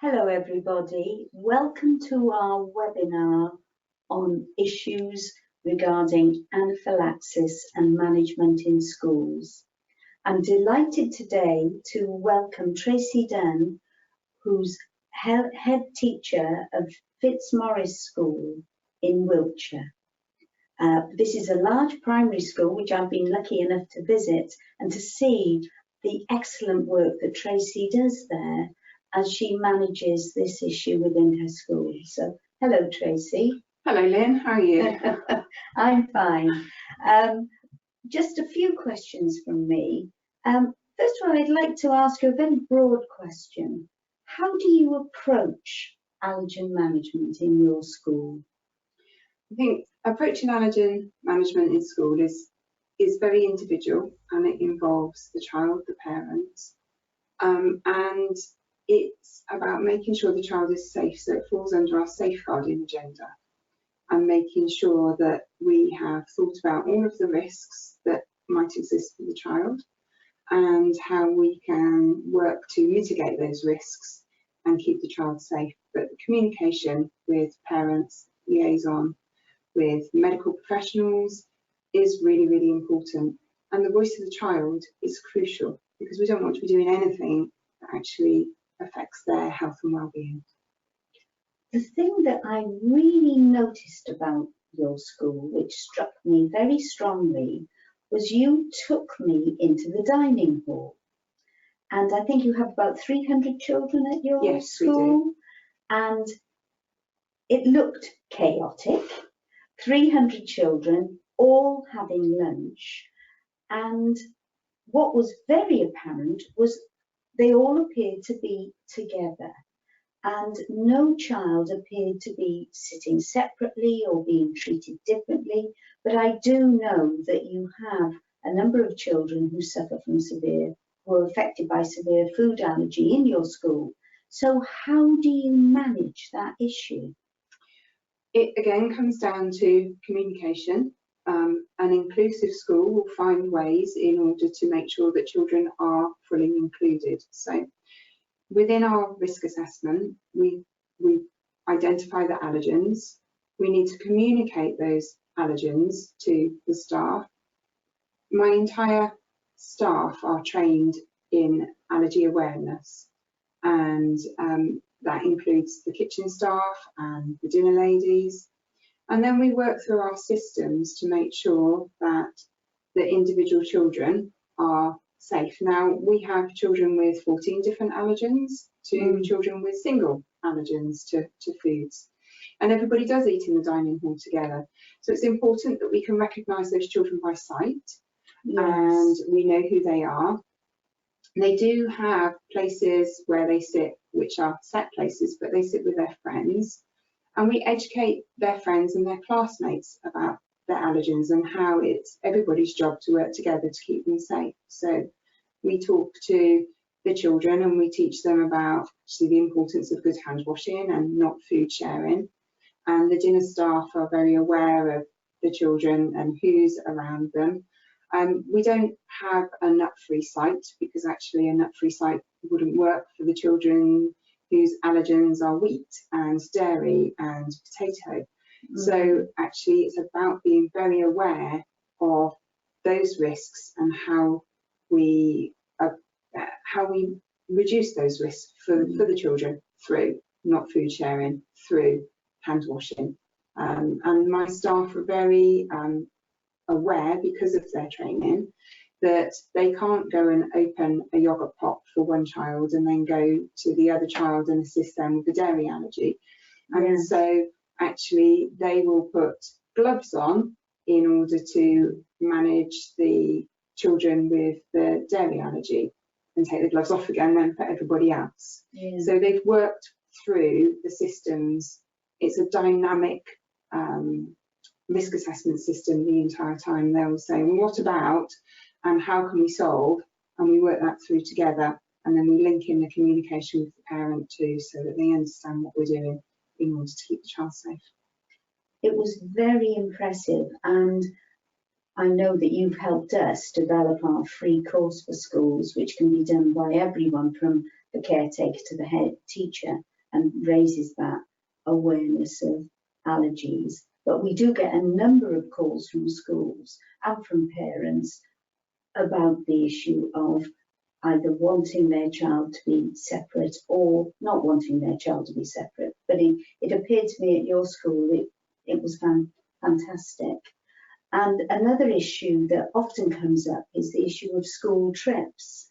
Hello everybody, welcome to our webinar on issues regarding anaphylaxis and management in schools. I'm delighted today to welcome Tracey Dunn, who's head teacher of Fitzmaurice School in Wiltshire. This is a large primary school which I've been lucky enough to visit and to see the excellent work that Tracey does there as she manages this issue within her school. So, hello Tracey. Hello Lynn, how are you? I'm fine. Just a few questions from me. First of all, I'd like to ask you a very broad question. How do you approach allergen management in your school? I think approaching allergen management in school is very individual, and it involves the child, the parents, and it's about making sure the child is safe. So it falls under our safeguarding agenda and making sure that we have thought about all of the risks that might exist for the child and how we can work to mitigate those risks and keep the child safe. But the communication with parents, liaison with medical professionals is really, really important. And the voice of the child is crucial because we don't want to be doing anything that actually affects their health and well-being. The thing that I really noticed about your school, which struck me very strongly, was you took me into the dining hall. And I think you have about 300 children at your school. We do. And it looked chaotic. 300 children all having lunch, and what was very apparent was they all appeared to be together and no child appeared to be sitting separately or being treated differently. But I do know that you have a number of children who suffer from who are affected by severe food allergy in your school. So how do you manage that issue? It again comes down to communication. An inclusive school will find ways in order to make sure that children are fully included. So within our risk assessment, we identify the allergens. We need to communicate those allergens to the staff. My entire staff are trained in allergy awareness, and that includes the kitchen staff and the dinner ladies. And then we work through our systems to make sure that the individual children are safe. Now, we have children with 14 different allergens to children with single allergens to foods. And everybody does eat in the dining hall together. So it's important that we can recognise those children by sight, and we know who they are. They do have places where they sit, which are set places, but they sit with their friends. And we educate their friends and their classmates about their allergens and how it's everybody's job to work together to keep them safe. So we talk to the children and we teach them about the importance of good hand washing and not food sharing. And the dinner staff are very aware of the children and who's around them. We don't have a nut-free site because actually a nut-free site wouldn't work for the children whose allergens are wheat and dairy and potato. So actually it's about being very aware of those risks and how we reduce those risks for the children through not food sharing, through hand washing. And my staff are very aware, because of their training, that they can't go and open a yogurt pot for one child and then go to the other child and assist them with the dairy allergy. And so actually they will put gloves on in order to manage the children with the dairy allergy and take the gloves off again then for everybody else. So they've worked through the systems. It's a dynamic risk assessment system the entire time. They'll say, well, what about and how can we solve? And we work that through together, and then we link in the communication with the parent too, so that they understand what we're doing in order to keep the child safe. It was very impressive, and I know that you've helped us develop our free course for schools, which can be done by everyone from the caretaker to the head teacher. and raises that awareness of allergies. But we do get a number of calls from schools and from parents about the issue of either wanting their child to be separate or not wanting their child to be separate. But it appeared to me at your school it was fantastic. And another issue that often comes up is the issue of school trips,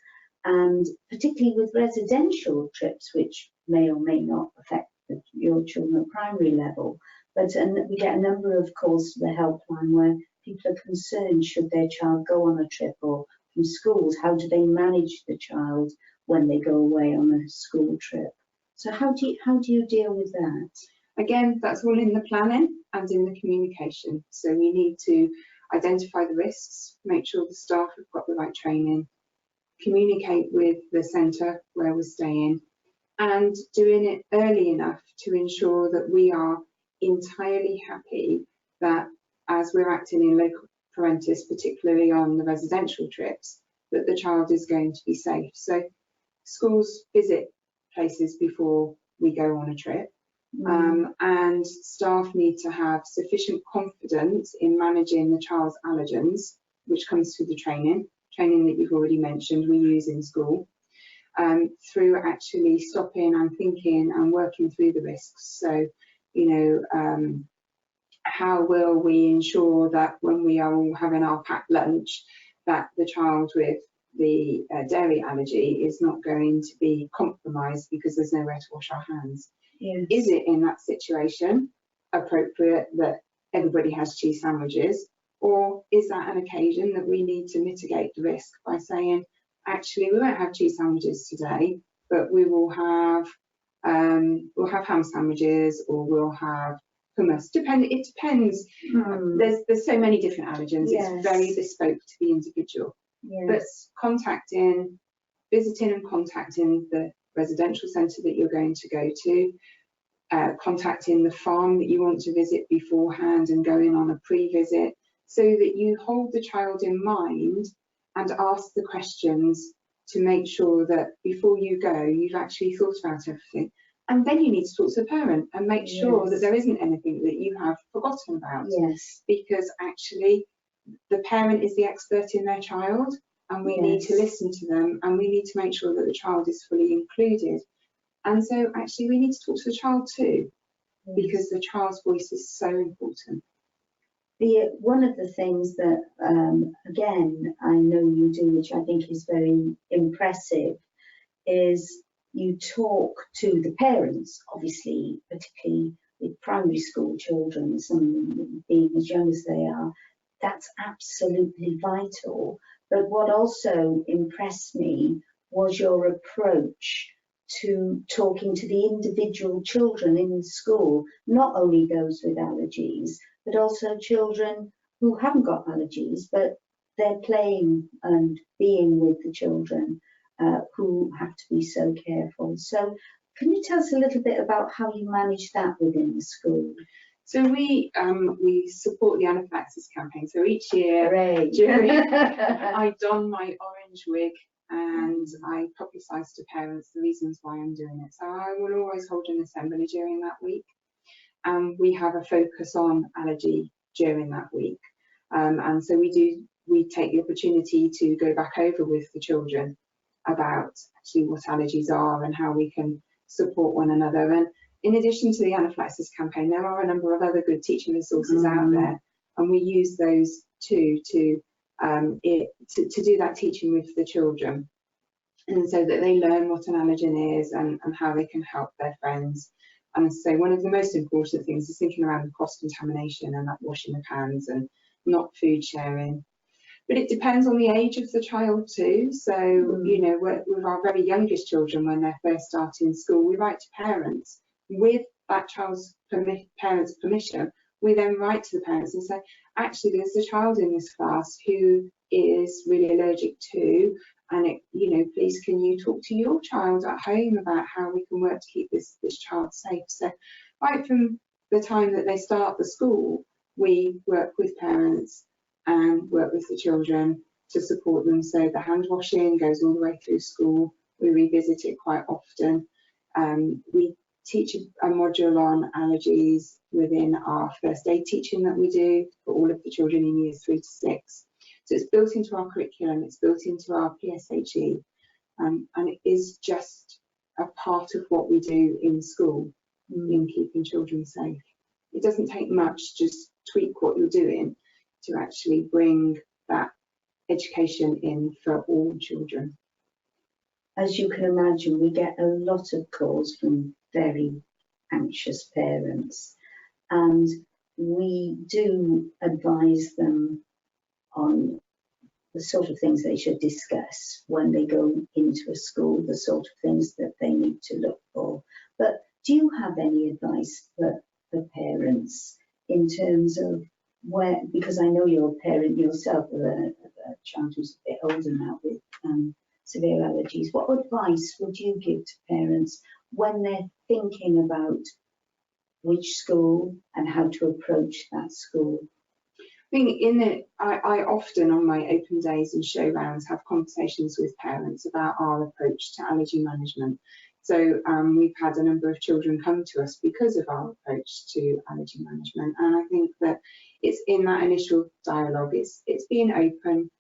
and particularly with residential trips, which may or may not affect your children at primary level. But we get a number of calls to the helpline where people are concerned, should their child go on a trip, or from schools, how do they manage the child when they go away on a school trip? So how do you deal with that? Again, that's all in the planning and in the communication. So we need to identify the risks, make sure the staff have got the right training, communicate with the centre where we're staying, and doing it early enough to ensure that we are entirely happy that as we're acting in local parentis, particularly on the residential trips, that the child is going to be safe. So schools visit places before we go on a trip, and staff need to have sufficient confidence in managing the child's allergens, which comes through the training that you've already mentioned we use in school, through actually stopping and thinking and working through the risks. So, how will we ensure that when we are all having our packed lunch, that the child with the dairy allergy is not going to be compromised because there's nowhere to wash our hands? Yes. Is it in that situation appropriate that everybody has cheese sandwiches, or is that an occasion that we need to mitigate the risk by saying, actually, we won't have cheese sandwiches today, but we will have ham sandwiches, or we'll have hummus. It depends. There's so many different allergens. Yes. It's very bespoke to the individual. Yes. But visiting and contacting the residential centre that you're going to go to, contacting the farm that you want to visit beforehand and going on a pre-visit, so that you hold the child in mind and ask the questions to make sure that before you go, you've actually thought about everything. And then you need to talk to the parent and make sure that there isn't anything that you have forgotten about. Yes. Because actually, the parent is the expert in their child, and we need to listen to them, and we need to make sure that the child is fully included. And so actually we need to talk to the child too, because the child's voice is so important. One of the things that, again, I know you do, which I think is very impressive, is you talk to the parents, obviously, particularly with primary school children, some of them being as young as they are. That's absolutely vital. But what also impressed me was your approach to talking to the individual children in the school, not only those with allergies, but also children who haven't got allergies, but they're playing and being with the children who have to be so careful. So can you tell us a little bit about how you manage that within the school? So we support the anaphylaxis campaign. So each year, I don my orange wig and I publicise to parents the reasons why I'm doing it. So I will always hold an assembly during that week, and we have a focus on allergy during that week. And so we take the opportunity to go back over with the children about actually what allergies are and how we can support one another. And in addition to the anaphylaxis campaign, there are a number of other good teaching resources out there, and we use those too to do that teaching with the children, and so that they learn what an allergen is and how they can help their friends. And so one of the most important things is thinking around the cross-contamination and that washing of hands and not food sharing. But it depends on the age of the child too. So, with our very youngest children, when they're first starting school, we write to parents with that child's parents' permission. We then write to the parents and say, actually, there's a child in this class who is really allergic to, and please can you talk to your child at home about how we can work to keep this child safe. So right from the time that they start the school, we work with parents and work with the children to support them. So the hand washing goes all the way through school. We revisit it quite often. We teach a module on allergies within our first aid teaching that we do for all of the children in years 3 to 6. So it's built into our curriculum, it's built into our PSHE, and it is just a part of what we do in school in keeping children safe. It doesn't take much, just tweak what you're doing to actually bring that education in for all children. As you can imagine, we get a lot of calls from very anxious parents, and we do advise them on the sort of things they should discuss when they go into a school, the sort of things that they need to look for. But do you have any advice for parents in terms of where, because I know you're a parent yourself of a child who's a bit older now with severe allergies, what advice would you give to parents when they're thinking about which school and how to approach that school? I think I often on my open days and show rounds have conversations with parents about our approach to allergy management. So we've had a number of children come to us because of our approach to allergy management, and I think that it's in that initial dialogue, it's being open,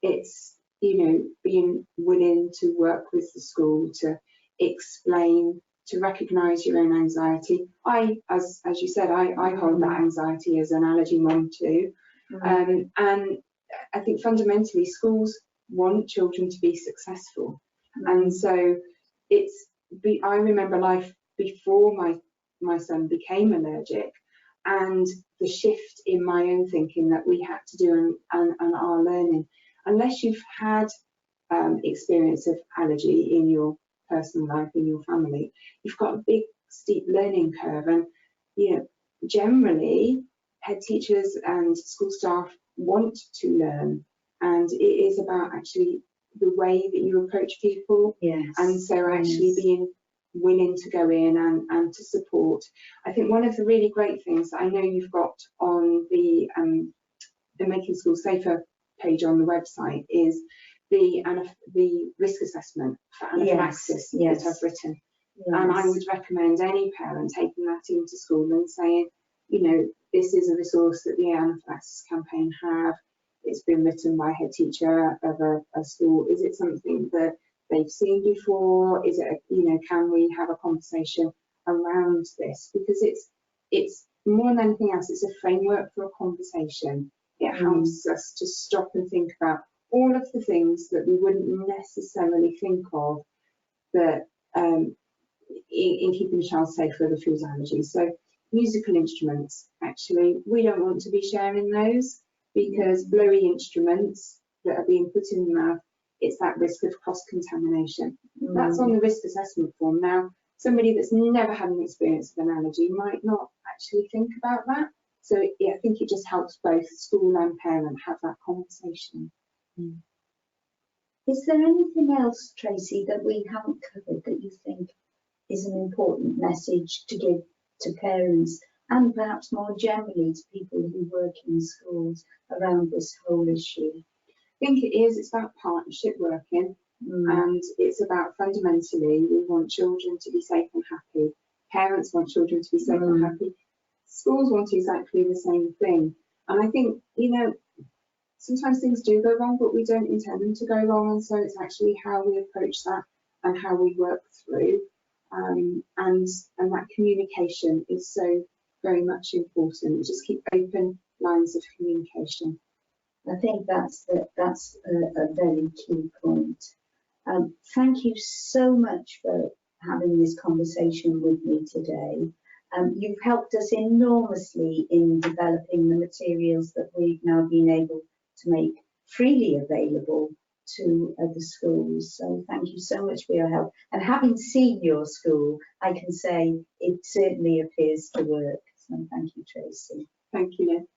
it's being willing to work with the school to explain, to recognise your own anxiety. As you said, I hold that anxiety as an allergy mum too. And I think fundamentally schools want children to be successful, and so I remember life before my son became allergic, and the shift in my own thinking that we had to do and our learning. Unless you've had experience of allergy in your personal life, in your family, you've got a big steep learning curve, and generally head teachers and school staff want to learn, and it is about actually the way that you approach people. Yes. And so actually being willing to go in and to support. I think one of the really great things that I know you've got on the Making Schools Safer page on the website is the risk assessment for anaphylaxis that I've written. Yes. And I would recommend any parent taking that into school and saying, this is a resource that the anaphylaxis campaign have. It's been written by a head teacher of a school. Is it something that they've seen before? Is it, can we have a conversation around this? Because it's more than anything else, it's a framework for a conversation. It helps us to stop and think about all of the things that we wouldn't necessarily think of that in keeping a child safe with a food allergy. So musical instruments, actually, we don't want to be sharing those, because blurry instruments that are being put in the mouth, it's that risk of cross-contamination. That's on the risk assessment form. Now, somebody that's never had an experience of an allergy might not actually think about that. So I think it just helps both school and parent have that conversation. Is there anything else, Tracey, that we haven't covered that you think is an important message to give to parents and perhaps more generally to people who work in schools around this whole issue? I think it's about partnership working, and it's about fundamentally we want children to be safe and happy. Parents want children to be safe and happy. Schools want exactly the same thing. And I think, sometimes things do go wrong, but we don't intend them to go wrong. And so it's actually how we approach that and how we work through. And that communication is so very much important. Just keep open lines of communication. I think that's a very key point. Thank you so much for having this conversation with me today. You've helped us enormously in developing the materials that we've now been able to make freely available to other schools. So thank you so much for your help. And having seen your school, I can say it certainly appears to work. So thank you, Tracey. Thank you, Lynn.